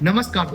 नमस्कार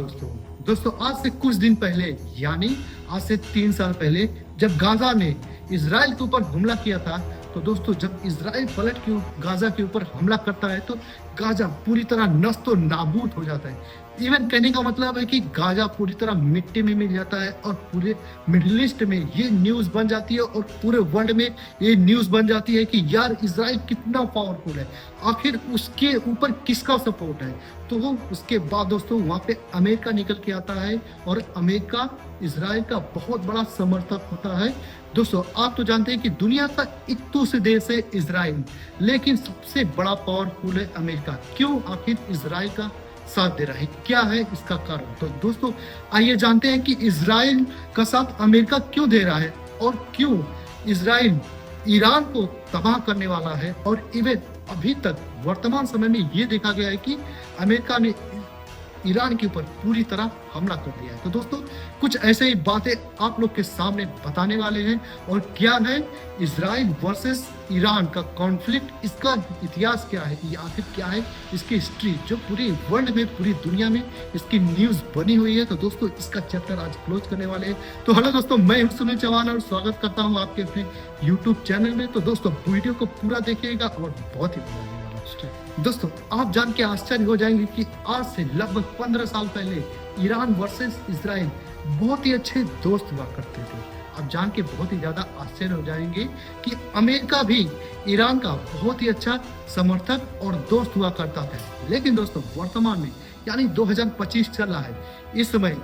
दोस्तों आज से कुछ दिन पहले यानी आज से 3 साल पहले जब गाजा ने इजराइल के ऊपर हमला किया था, तो दोस्तों जब इजराइल पलट के गाजा के ऊपर हमला करता है तो गाजा पूरी तरह नष्ट नाबूद हो जाता है। इवन कहने का मतलब है कि गाजा पूरी तरह मिट्टी में मिल जाता है और पूरे मिडिल ईस्ट में ये न्यूज बन जाती है और पूरे वर्ल्ड में ये न्यूज बन जाती है कि यार इजराइल कितना पावरफुल है, आखिर उसके ऊपर किसका सपोर्ट है। तो वो उसके बाद दोस्तों वहाँ पे अमेरिका निकल के आता है और अमेरिका इजराइल का बहुत बड़ा समर्थक होता है। दोस्तों आप तो जानते हैं कि दुनिया का इतू से देश है इजराइल, लेकिन सबसे बड़ा पावरफुल है अमेरिका। क्यों आखिर इजराइल का साथ दे रहा है, क्या है इसका कारण? तो दोस्तों आइए जानते हैं कि इजराइल का साथ अमेरिका क्यों दे रहा है और क्यों इजराइल ईरान को तबाह करने वाला है। और इवन अभी तक वर्तमान समय में ये देखा गया है कि अमेरिका ने ईरान के ऊपर पूरी तरह हमला कर दिया है। तो दोस्तों कुछ ऐसे ही बातें आप लोग के सामने बताने वाले हैं। और क्या है इजराइल वर्सेस ईरान का कॉन्फ्लिक्ट, इसका इतिहास क्या है, ये आखिर क्या है, इसकी हिस्ट्री जो पूरी वर्ल्ड में पूरी दुनिया में इसकी न्यूज बनी हुई है। तो दोस्तों इसका चैप्टर आज क्लोज करने वाले हैं। तो हेलो दोस्तों, मैं हूं सुनील चौहान और स्वागत करता हूं आपके अपने यूट्यूब चैनल में। तो दोस्तों वीडियो को पूरा देखिएगा और बहुत ही मजा आएगा। दोस्तों आप जान के आश्चर्य हो जाएंगे कि आज से लगभग 15 साल पहले ईरान वर्सेस इजराइल बहुत ही अच्छे दोस्त हुआ करते थे। आप जान के बहुत ही ज्यादा आश्चर्य हो जाएंगे कि अमेरिका भी ईरान का बहुत ही अच्छा समर्थक और दोस्त हुआ करता था। लेकिन दोस्तों वर्तमान में यानी 2025 चल रहा है, इस समय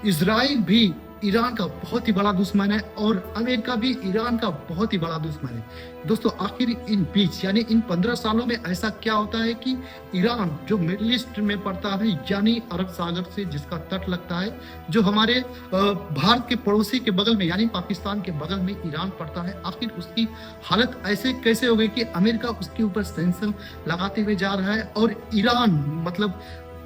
इजराइल भी ईरान का बहुत ही बड़ा दुश्मन है और अमेरिका भी ईरान का बहुत ही बड़ा दुश्मन है। दोस्तों आखिर इन बीच यानी इन 15 सालों में ऐसा क्या होता है कि ईरान जो मिडिल ईस्ट में पड़ता है यानी अरब सागर से जिसका तट लगता है, जो हमारे भारत के पड़ोसी के बगल में यानी पाकिस्तान के बगल में ईरान पड़ता है, आखिर उसकी हालत ऐसे कैसे हो गई कि अमेरिका उसके ऊपर सैंक्शन लगाते हुए जा रहा है और ईरान मतलब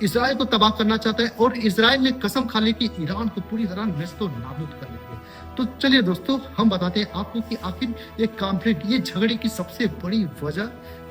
इजराइल को तबाह करना चाहता है और इजराइल ने कसम खा ली कि ईरान को पूरी तरह नष्ट नाबूद कर लेंगे। तो चलिए दोस्तों हम बताते हैं आपको कि आखिर ये कॉन्फ्लिक्ट, ये झगड़े की सबसे बड़ी वजह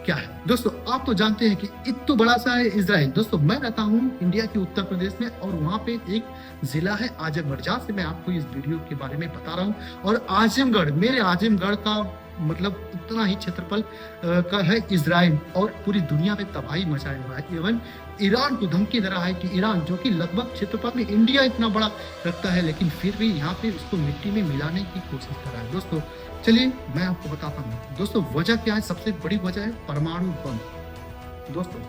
क्या है। दोस्तों आप तो जानते हैं कि इतना बड़ा सा है इजराइल। दोस्तों मैं रहता हूँ इंडिया के उत्तर प्रदेश में और वहाँ पे एक जिला है आजमगढ़, जहाँ से मैं आपको इस वीडियो के बारे में बता रहा हूँ। और आजमगढ़, मेरे आजमगढ़ का मतलब उतना ही क्षेत्रफल का है इजराइल और पूरी दुनिया में तबाही मचाया हुआ है। इवन ईरान को धमकी दे रहा है कि ईरान जो कि लगभग क्षेत्रफल में इंडिया इतना बड़ा रखता है, लेकिन फिर भी यहाँ पे उसको मिट्टी में मिलाने की कोशिश कर रहा है। दोस्तों चलिए मैं आपको बताता हूँ। दोस्तों वजह क्या है, सबसे बड़ी वजह है परमाणु बम। दोस्तों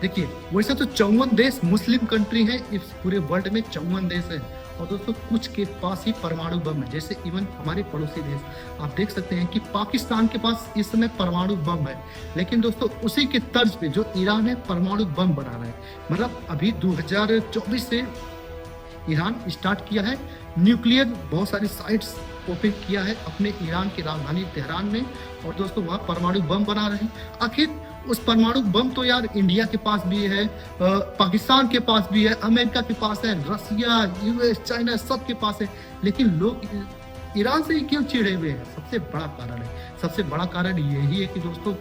देखिए वैसे तो 54 देश मुस्लिम कंट्री है, इस पूरे वर्ल्ड में 54 देश है और दोस्तों कुछ के पास ही परमाणु बम है। जैसे इवन हमारे पड़ोसी देश आप देख सकते हैं कि पाकिस्तान के पास इस समय परमाणु बम है, लेकिन दोस्तों उसी के तर्ज पे जो ईरान है परमाणु बम बना रहा है। मतलब अभी 2024 से ईरान स्टार्ट किया है न्यूक्लियर बहुत सारी साइट्स ओपन किया है अपने ईरान की राजधानी तेहरान में और दोस्तों वहाँ परमाणु बम बना रहे हैं। आखिर उस परमाणु बम तो यार इंडिया के पास भी है, पाकिस्तान के पास भी है, अमेरिका के पास है, रसिया, यूएस, चाइना सबके पास है, लेकिन लोग ईरान से ही क्यों चिढ़े हुए हैं? सबसे बड़ा कारण है, सबसे बड़ा कारण यही है कि दोस्तों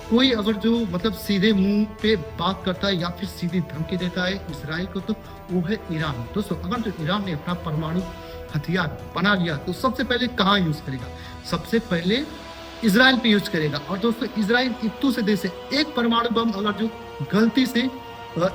कोई अगर जो मतलब सीधे मुंह पे बात करता है या फिर सीधी धमकी देता है इसराइल को, तो वो है ईरान। दोस्तों अगर जो ईरान ने अपना परमाणु हथियार बना लिया तो सबसे पहले कहाँ यूज करेगा? सबसे पहले इजराइल पे यूज करेगा। और दोस्तों इजराइल इतू से देश है, एक परमाणु बम अगर जो गलती से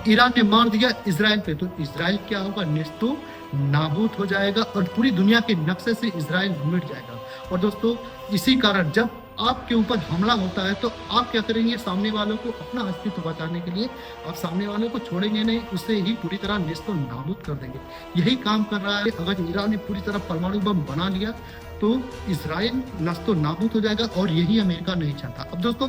ईरान ने मार दिया इजराइल पे तो इजराइल क्या होगा? नेस्तो नाबूद हो जाएगा और पूरी दुनिया के नक्शे से इजराइल मिट जाएगा। और दोस्तों इसी कारण जब आपके ऊपर हमला होता है तो आप क्या करेंगे? सामने वालों को अपना अस्तित्व बचाने के लिए आप सामने वालों को छोड़ेंगे नहीं, उसे ही पूरी तरह नेस्तो नाबूद कर देंगे। यही काम कर रहा है। अगर ईरान ने पूरी तरह परमाणु बम बना लिया तो इजराइल नस्तो नाबूद हो जाएगा और यही अमेरिका नहीं चाहता। अब दोस्तों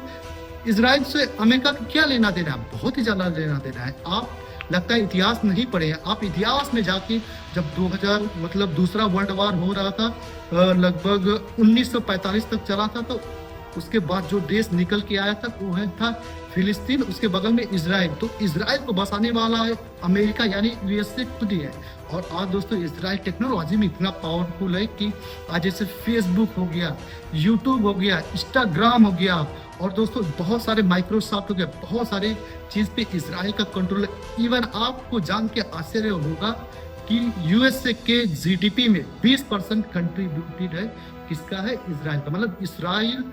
इजराइल से अमेरिका को क्या लेना देना है? बहुत ही ज्यादा लेना देना है। आप लगता है इतिहास नहीं पढ़े हैं। आप इतिहास में जाके जब 2000 मतलब दूसरा वर्ल्ड वार हो रहा था, लगभग 1945 तक चला था, तो उसके बाद जो देश निकल के आया था वो है था फिलिस्तीन, उसके बगल में इजराइल। तो इजराइल को बसाने वाला है अमेरिका यानी यूएसए खुद ही है। और आज दोस्तों इजराइल टेक्नोलॉजी में इतना पावरफुल है कि आज जैसे फेसबुक हो गया, यूट्यूब हो गया, इंस्टाग्राम हो गया, और दोस्तों बहुत सारे माइक्रोसॉफ्ट हो गया, बहुत सारे चीज पे इजराइल का कंट्रोल है। इवन आपको जान के आश्चर्य होगा कि यूएसए के जीडीपी में 20% कंट्रीब्यूटेड है किसका है, इजराइल का। मतलब इजराइल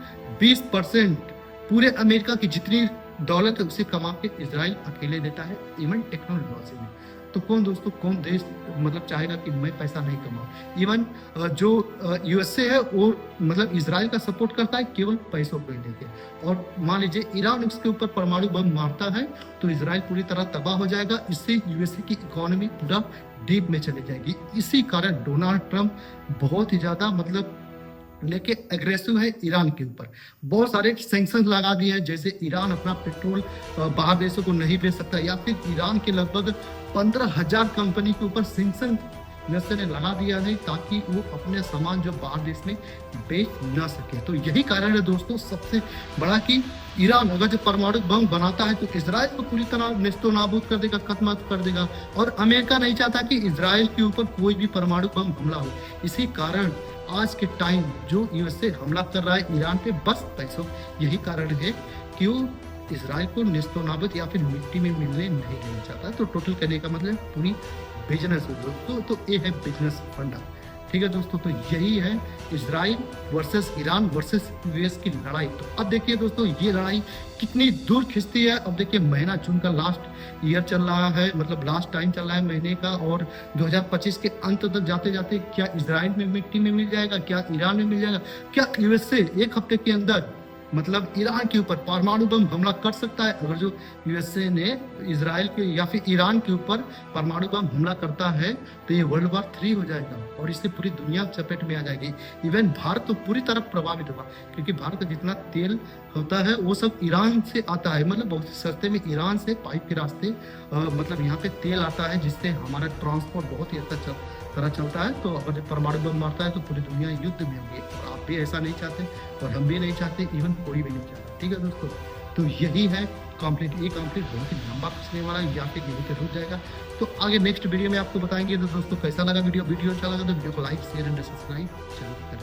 20% पूरे अमेरिका की जितनी दौलत है उसे कमा के इजराइल अकेले देता है, इवन टेक्नोलॉजी में। तो कौन दोस्तों, कौन देश मतलब चाहेगा कि मैं पैसा नहीं कमाऊं। इवन जो यूएसए है वो मतलब इजराइल का सपोर्ट करता है केवल पैसों को लेके। और मान लीजिए ईरान उसके ऊपर परमाणु बम मारता है तो इजराइल पूरी तरह तबाह हो जाएगा। इससे यूएसए की इकोनॉमी पूरा डीप में चली जाएगी। इसी कारण डोनाल्ड ट्रंप बहुत ही ज्यादा मतलब लेके एग्रेसिव है ईरान के ऊपर। बहुत सारे सैंक्शन लगा दिए हैं, जैसे ईरान अपना पेट्रोल बाहर देशों को नहीं बेच सकता, या फिर ईरान के लगभग 15,000 कंपनी के ऊपर सैंक्शन यूएसए ने लगा दिया है ताकि वो अपने सामान जो बाहर देश में बेच ना सके। तो यही कारण है दोस्तों सबसे बड़ा कि ईरान अगर जो परमाणु बम बनाता है तो इजराइल को पूरी तरह नेस्तो नाबूद कर देगा, खत्म कर देगा। और अमेरिका नहीं चाहता कि इजराइल के ऊपर कोई भी परमाणु बम हमला हो। इसी कारण आज के टाइम जो यूएसए हमला कर रहा है ईरान पे बस पैसों, यही कारण है कि वो इजराइल को नेस्तो नाबूद या फिर मिट्टी में मिलने नहीं देना चाहता। तो टोटल करने का मतलब पूरी बिजनेस है दोस्तों। तो ये है बिजनेस फंडा, ठीक है दोस्तों। तो यही है Israel versus Iran versus US की लड़ाई। तो अब देखिए दोस्तों ये लड़ाई कितनी दूर खिंचती है। अब देखिए महीना जून का लास्ट ईयर चल रहा है, मतलब लास्ट टाइम चल रहा है महीने का, और 2025 के अंत तक जाते जाते क्या इजराइल में मिट्टी में मिल जाएगा, क्या ईरान में मिल जाएगा, क्या यूएसए एक हफ्ते के अंदर मतलब ईरान के ऊपर परमाणु बम हमला कर सकता है। अगर जो यूएसए ने इजराइल के या फिर ईरान के ऊपर परमाणु बम हमला करता है तो ये वर्ल्ड वॉर 3 हो जाएगा और इससे पूरी दुनिया चपेट में आ जाएगी। इवन भारत तो पूरी तरह प्रभावित होगा, क्योंकि भारत का जितना तेल होता है वो सब ईरान से आता है। मतलब बहुत सस्ते में ईरान से पाइप के रास्ते मतलब यहाँ पे तेल आता है, जिससे हमारा ट्रांसपोर्ट बहुत ही अच्छा तरह चलता है। तो अगर परमाणु बम मारता है तो पूरी दुनिया युद्ध में होगी, और आप भी ऐसा नहीं चाहते और हम भी नहीं चाहते, इवन कोई भी नहीं चाहता, ठीक है दोस्तों। तो यही है कंप्लीट, ये कंप्लीट बहुत ही लंबा खींचने वाला है, या फिर यहीं पे रुक जाएगा। तो आगे नेक्स्ट वीडियो में आपको बताएंगे। तो दोस्तों कैसा लगा वीडियो अच्छा लगा तो वीडियो को लाइक शेयर एंड सब्सक्राइब जरूर।